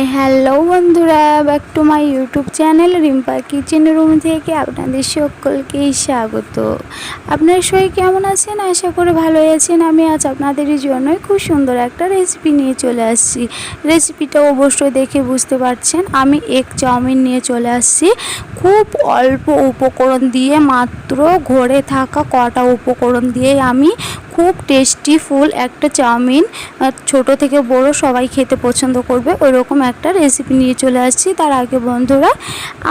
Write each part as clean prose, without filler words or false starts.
Hello বন্ধুরা, back to my YouTube channel Rimpa kitchen room থেকে আপনাদের সকলকেই স্বাগত। আপনারা সবাই কেমন আছেন? আশা করে ভালোই আছেন। আমি আজ আপনাদের জন্যই খুব সুন্দর একটা রেসিপি নিয়ে চলে আসছি। রেসিপিটা অবশ্যই দেখে বুঝতে পারছেন। আমি এগ চাউমিন নিয়ে চলে আসছি। খুব অল্প উপকরণ দিয়ে, মাত্র ঘরে থাকা কটা উপকরণ দিয়ে আমি খুব টেস্টি ফুল একটা চাউমিন, ছোট থেকে বড় সবাই খেতে পছন্দ করবে ওইরকম একটা রেসিপি নিয়ে চলে আসছি। তার আগে বন্ধুরা,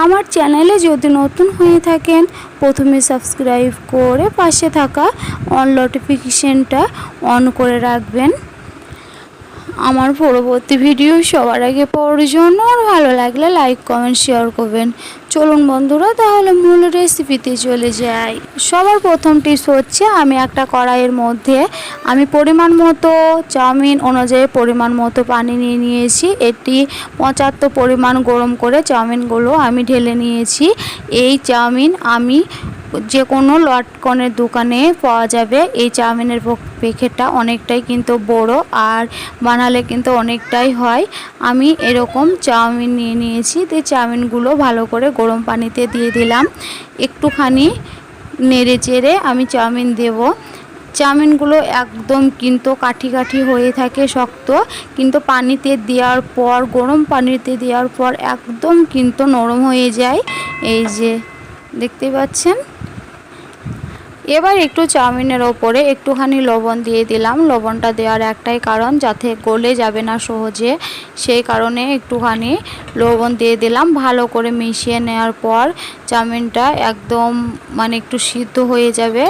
আমার চ্যানেলে যদি নতুন হয়ে থাকেন প্রথমে সাবস্ক্রাইব করে পাশে থাকা অন নোটিফিকেশনটা অন করে রাখবেন আমার পরবর্তী ভিডিও সবার আগে পাওয়ার জন্য। আর ভালো লাগলে লাইক কমেন্ট শেয়ার করবেন। চলুন বন্ধুরা, তাহলে মূল রেসিপিতে চলে যাই। সবার প্রথম টিপস হচ্ছে, আমি একটা কড়াইয়ের মধ্যে আমি পরিমাণ মতো চাউমিন অনুযায়ী পরিমাণ মতো পানি নিয়ে নিয়েছি। এটি 75 পরিমাণ গরম করে চাউমিনগুলো আমি ঢেলে নিয়েছি। এই চাউমিন আমি যে কোনো লটকনের দোকানে পাওয়া যাবে। এই চাউমিনের প্যাকেটটা অনেকটাই কিন্তু বড়, আর বানালে কিন্তু অনেকটাই হয়। আমি এরকম চাউমিন নিয়ে নিয়েছি। তো চাউমিনগুলো ভালো করে গরম পানিতে দিয়ে দিলাম। একটুখানি নেড়ে চেড়ে আমি চাউমিন দেব। চাউমিনগুলো একদম কিন্তু কাঠি কাঠি হয়ে থাকে, শক্ত, কিন্তু পানিতে দেওয়ার পর, গরম পানিতে দেওয়ার পর একদম কিন্তু নরম হয়ে যায়। এই যে দেখতে পাচ্ছেন। এবার একটু চাউমিনের ওপরে একটুখানি লবণ দিয়ে দিলাম। লবণটা দেওয়ার একটাই কারণ, যাতে গলে যাবে না সহজে, সেই কারণে একটুখানি লবণ দিয়ে দিলাম। ভালো করে মিশিয়ে নেওয়ার পর চাউমিনটা একদম একটু সিদ্ধ হয়ে যাবে।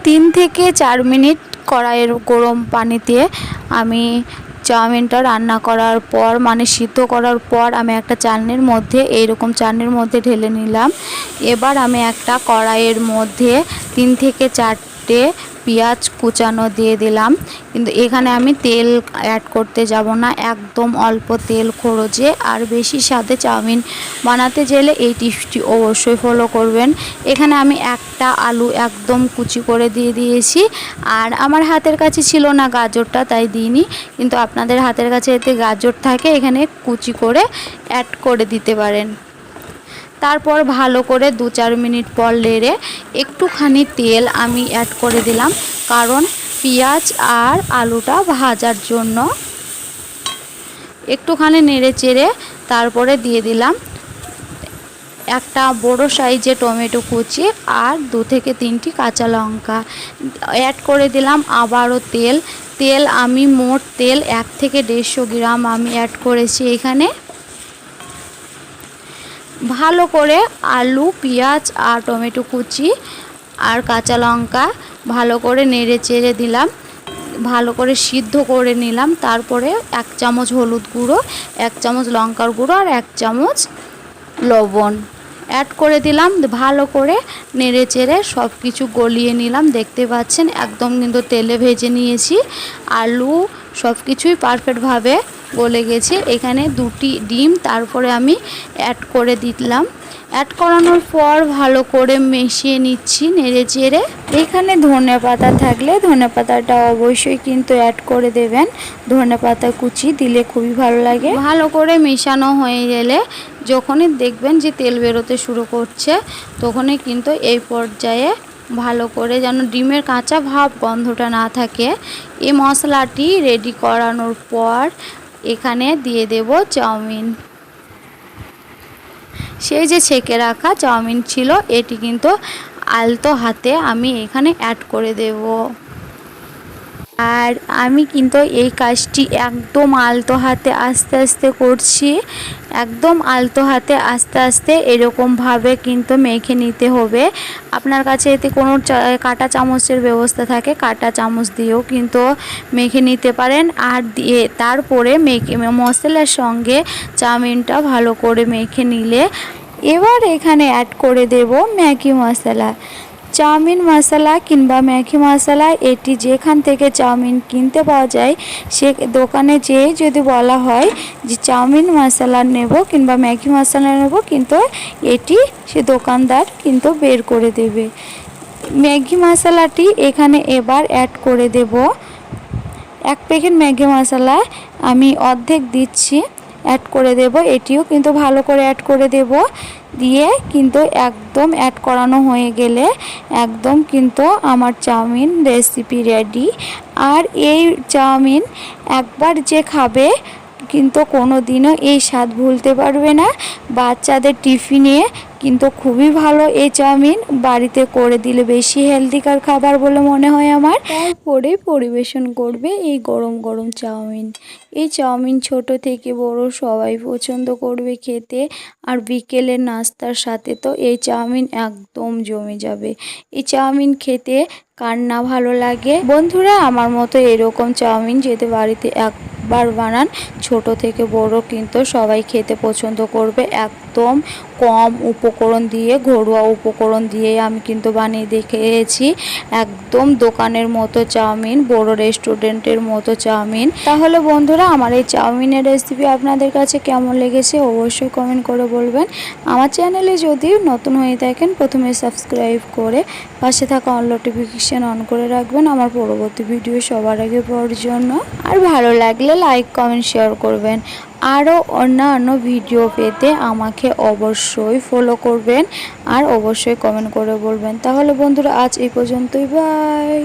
3 থেকে 4 মিনিট কড়াইয়ের গরম পানিতে আমি চাউমিনটা রান্না করার পর, সিদ্ধ করার পর, আমি একটা চালনির মধ্যে, এইরকম চালনির মধ্যে ঢেলে নিলাম। এবার আমি একটা কড়াইয়ের মধ্যে 3 থেকে 4টে পেঁয়াজ কুচানো দিয়ে দিলাম। কিন্তু এখানে আমি তেল অ্যাড করতে যাব না, একদম অল্প তেল খরচে আর বেশি স্বাদে চাউমিন বানাতে গেলে এই টিপসটি অবশ্যই ফলো করবেন। এখানে আমি একটা আলু একদম কুচি করে দিয়ে দিয়েছি। আর আমার হাতের কাছে ছিল না গাজরটা, তাই দিইনি। কিন্তু আপনাদের হাতের কাছে এতে গাজর থাকে, এখানে কুচি করে অ্যাড করে দিতে পারেন। তারপর ভালো করে 2-4 মিনিট পর নেড়ে একটুখানি তেল আমি অ্যাড করে দিলাম, কারণ পেঁয়াজ আর আলুটা ভাজার জন্য। একটুখানি নেড়ে চেড়ে তারপরে দিয়ে দিলাম একটা বড় সাইজে টমেটো কুচি আর 2 থেকে 3টি কাঁচা লঙ্কা। অ্যাড করে দিলাম আবারও তেল আমি মোট তেল 1 থেকে 150 গ্রাম আমি অ্যাড করেছি এখানে। ভালো করে আলু, পেঁয়াজ আর টমেটো কুচি আর কাঁচা লঙ্কা ভালো করে নেড়ে চেড়ে দিলাম, ভালো করে সিদ্ধ করে নিলাম। তারপরে 1 চামচ হলুদ গুঁড়ো, 1 চামচ লঙ্কার গুঁড়ো আর 1 চামচ লবণ অ্যাড করে দিলাম। ভালো করে নেড়ে চেড়ে সব কিছু গলিয়ে নিলাম। দেখতে পাচ্ছেন একদম কিন্তু তেলে ভেজে নিয়েছি। আলু সব কিছুই পারফেক্টভাবে গলে গেছে। এখানে 2টি ডিম তারপরে আমি অ্যাড করে দিলাম। অ্যাড করানোর পর ভালো করে মিশিয়ে নিচ্ছি নেড়ে চেড়ে। এখানে ধনেপাতা থাকলে ধনেপাতাটা অবশ্যই কিন্তু অ্যাড করে দেবেন। ধনেপাতা কুচি দিলে খুবই ভালো লাগে। ভালো করে মেশানো হয়ে গেলে যখনই দেখবেন যে তেল বেরোতে শুরু করছে, তখনই কিন্তু এই পর্যায়ে ভালো করে, যেন ডিমের কাঁচা ভাব গন্ধটা না থাকে, এই মশলাটি রেডি করানোর পর এখানে দিয়ে দেব চাউমিন। সেই যে ছেঁকে রাখা চাউমিন ছিল, এটি কিন্তু আলতো হাতে আমি এখানে অ্যাড করে দেব। আর আমি কিন্তু এই কাজটি একদম আলতো হাতে আস্তে আস্তে করছি। একদম আলতো হাতে আস্তে আস্তে এরকমভাবে কিন্তু মেখে নিতে হবে। আপনার কাছে এতে কোনো কাঁটা চামচের ব্যবস্থা থাকে, কাঁটা চামচ দিয়েও কিন্তু মেখে নিতে পারেন। আর দিয়ে তারপরে মশলার সঙ্গে চাউমিনটা ভালো করে মেখে নিলে এবার এখানে অ্যাড করে দেব ম্যাগি মশলা। চাউমিন মশলা কিংবা ম্যাগি মশলা, এটি যেখান থেকে চাউমিন কিনতে পাওয়া যায়, সে দোকানে যেয়ে যদি বলা হয় যে চাউমিন মশলা নেব কিংবা ম্যাগি মশলা নেব, কিন্তু এটি সে দোকানদার কিন্তু বের করে দেবে। ম্যাগি মশলাটি এখানে এবার অ্যাড করে দেব। 1 প্যাকেট ম্যাগি মশলা আমি অর্ধেক দিচ্ছি, অ্যাড করে দেব। এটিও কিন্তু ভালো করে অ্যাড করে দেব। দিয়ে কিন্তু একদম অ্যাড করানো হয়ে গেলে একদম কিন্তু আমার চাউমিন রেসিপি রেডি। আর এই চাউমিন একবার যে খাবে কিন্তু কোনো দিনও এই স্বাদ ভুলতে পারবে না। বাচ্চাদের টিফিনে কিন্তু খুবই ভালো এই চাউমিন, বাড়িতে করে দিলে বেশি হেলদিকার খাবার বলে মনে হয় আমার। তারপরে পরিবেশন করবে এই গরম গরম চাউমিন। এই চাউমিন ছোট থেকে বড় সবাই পছন্দ করবে খেতে। আর বিকেলের নাস্তার সাথে তো এই চাউমিন একদম জমে যাবে। এই চাউমিন খেতে কার না ভালো লাগে। বন্ধুরা, আমার মতো এরকম চাউমিন যদি বাড়িতে একবার বানান, ছোট থেকে বড় কিন্তু সবাই খেতে পছন্দ করবে। একদম কম উপকরণ দিয়ে, ঘরোয়া উপকরণ দিয়ে আমি কিন্তু বানিয়ে দেখেছি। একদম দোকানের মতো চাউমিন, বড় রেস্টুরেন্টের মতো চাউমিন। তাহলে বন্ধুরা, আমার এই চাউমিনের রেসিপি আপনাদের কাছে কেমন লেগেছে অবশ্যই কমেন্ট করে বলবেন। আমার চ্যানেলে যদি নতুন হয়ে থাকেন প্রথমে সাবস্ক্রাইব করে পাশে থাকা অল নোটিফিকেশান অন করে রাখবেন আমার পরবর্তী ভিডিও সবার আগে পাওয়ার জন্য। আর ভালো লাগলে লাইক কমেন্ট শেয়ার করবেন। আরও অন্যান্য ভিডিও পেতে আমাকে অবশ্যই ফলো করবেন আর অবশ্যই কমেন্ট করে বলবেন। তাহলে বন্ধুরা, আজ এই পর্যন্তই, বাই।